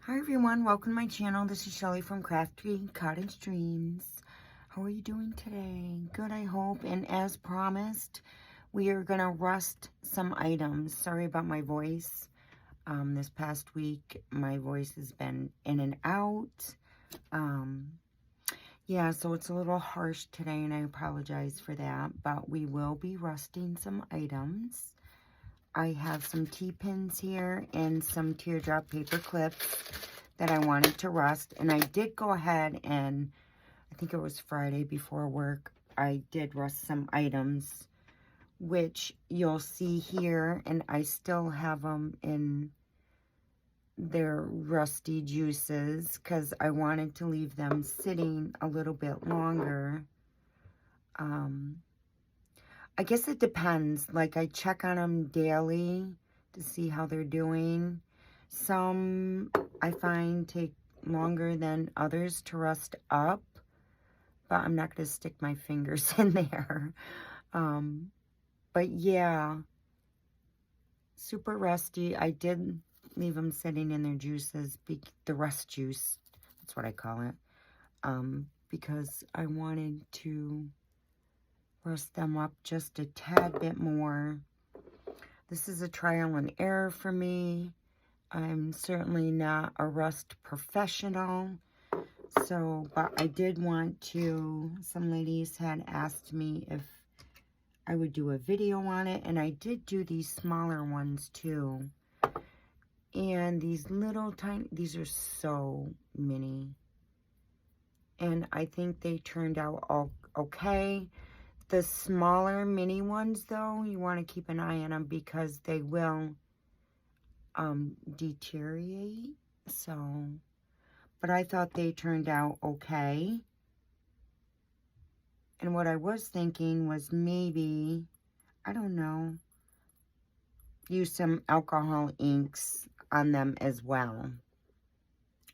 Hi everyone, welcome to my channel. This is Shelly from Crafty Cottage Dreams. How are you doing today? Good, I hope. And as promised, we are going to rust some items. Sorry about my voice. This past week, my voice has been in and out. Yeah, so it's a little harsh today, and I apologize for that. But we will be rusting some items. I have some T-pins here and some teardrop paper clips that I wanted to rust. And I did go ahead and, I think it was Friday before work, I did rust some items, which you'll see here. And I still have them in their rusty juices because I wanted to leave them sitting a little bit longer. I guess it depends. Like, I check on them daily to see how they're doing. Some I find take longer than others to rust up, but I'm not going to stick my fingers in there. But yeah, super rusty. I did leave them sitting in their juices, the rust juice, that's what I call it, because I wanted to rust them up just a tad bit more. This is a trial and error for me. I'm certainly not a rust professional. So, but I did want to, some ladies had asked me if I would do a video on it. And I did do these smaller ones too. And these little tiny, these are so mini. And I think they turned out all okay. The smaller mini ones, though, you want to keep an eye on them because they will deteriorate. So, but I thought they turned out okay. And what I was thinking was maybe, I don't know, use some alcohol inks on them as well.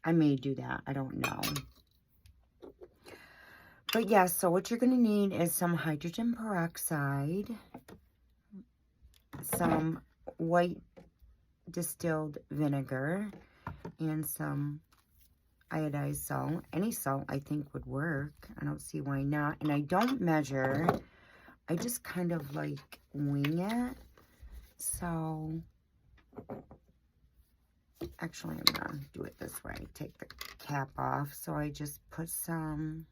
I may do that. I don't know. But yeah, so what you're going to need is some hydrogen peroxide, some white distilled vinegar, and some iodized salt. Any salt I think would work. I don't see why not. And I don't measure. I just kind of like wing it. So actually I'm gonna do it this way. Take the cap off. So I just put some.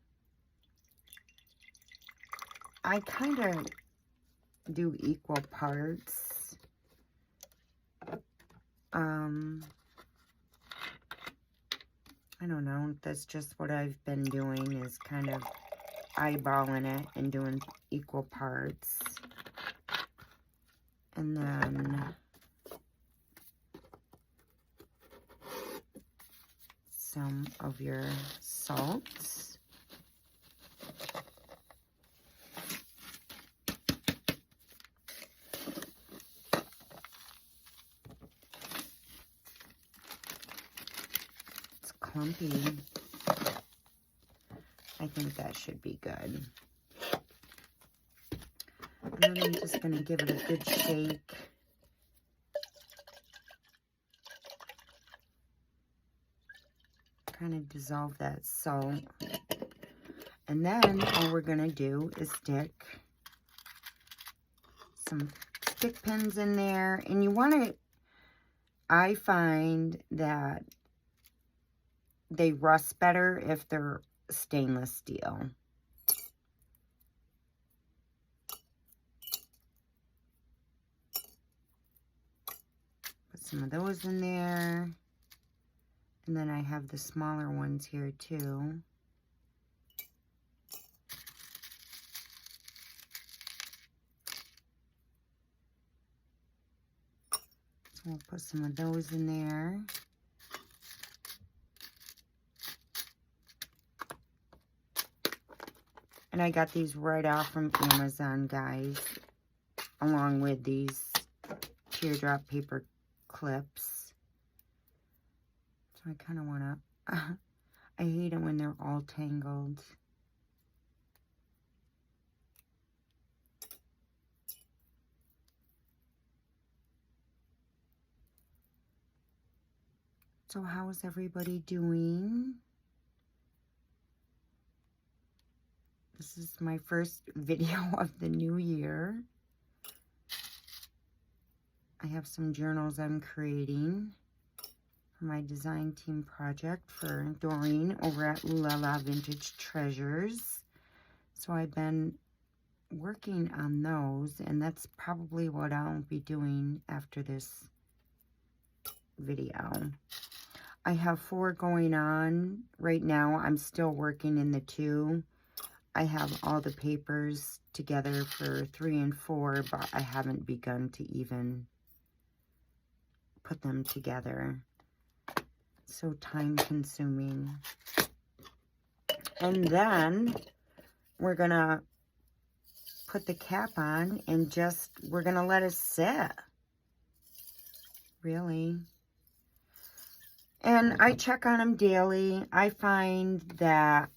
I kind of do equal parts. I don't know. That's just what I've been doing, is kind of eyeballing it and doing equal parts. And then some of your salts. It's clumpy. I think that should be good. And then I'm just going to give it a good shake. Kind of dissolve that salt. And then all we're going to do is stick some stick pins in there. And you want to, I find that they rust better if they're stainless steel. Put some of those in there. And then I have the smaller ones here too. So we'll put some of those in there. And I got these right off from Amazon, guys, along with these teardrop paper clips. So I kind of want to, I hate it when they're all tangled. So how's everybody doing? This is my first video of the new year. I have some journals I'm creating for my design team project for Doreen over at Ooh La La Vintage Treasures. So I've been working on those, and that's probably what I'll be doing after this video. I have 4 going on right now. I'm still working in the 2. I have all the papers together for 3 and 4, but I haven't begun to even put them together. So time consuming. And then we're gonna put the cap on and we're gonna let it sit. Really. And I check on them daily. I find that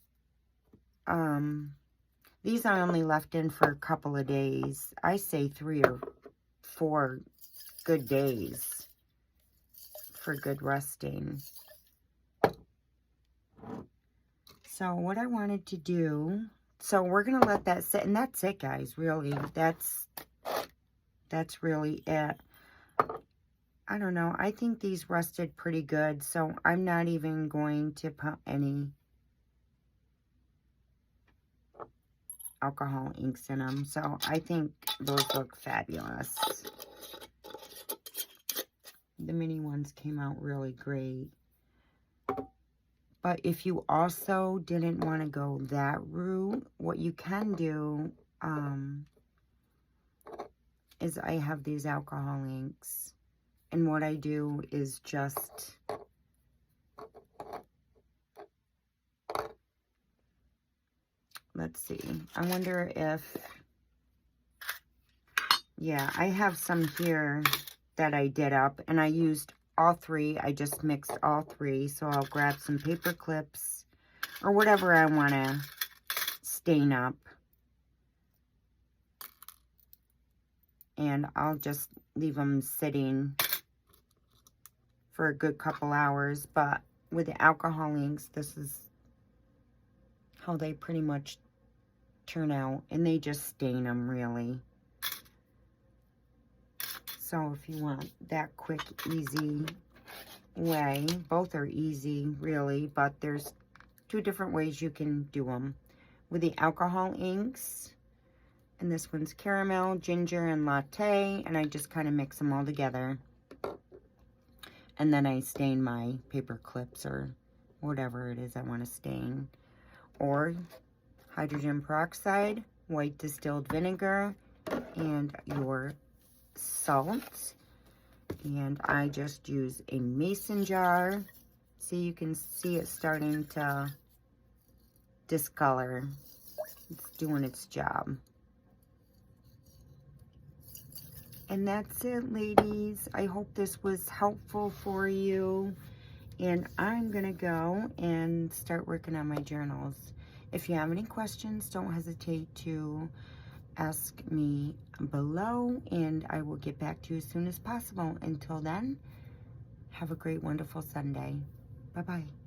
these I only left in for a couple of days. I say 3 or 4 good days for good resting. So what I wanted to do, so we're going to let that sit, and that's it, guys, really. That's really it. I don't know. I think these rested pretty good, so I'm not even going to put any alcohol inks in them. So I think those look fabulous. The mini ones came out really great. But if you also didn't want to go that route, what you can do is I have these alcohol inks. And what I do is just let's see. I wonder if, yeah, I have some here that I did up, and I used all 3. I just mixed all 3. So I'll grab some paper clips or whatever I want to stain up. And I'll just leave them sitting for a good couple hours. But with the alcohol inks, this is how they pretty much turn out. And they just stain them, really. So if you want that quick, easy way, both are easy, really, but there's 2 different ways you can do them. With the alcohol inks, and this one's caramel, ginger, and latte, and I just kind of mix them all together. And then I stain my paper clips or whatever it is I want to stain. Or hydrogen peroxide, white distilled vinegar, and your salt. And I just use a mason jar. See, you can see it starting to discolor. It's doing its job. And that's it, ladies. I hope this was helpful for you. And I'm going to go and start working on my journals. If you have any questions, don't hesitate to ask me below, and I will get back to you as soon as possible. Until then, have a great, wonderful Sunday. Bye-bye.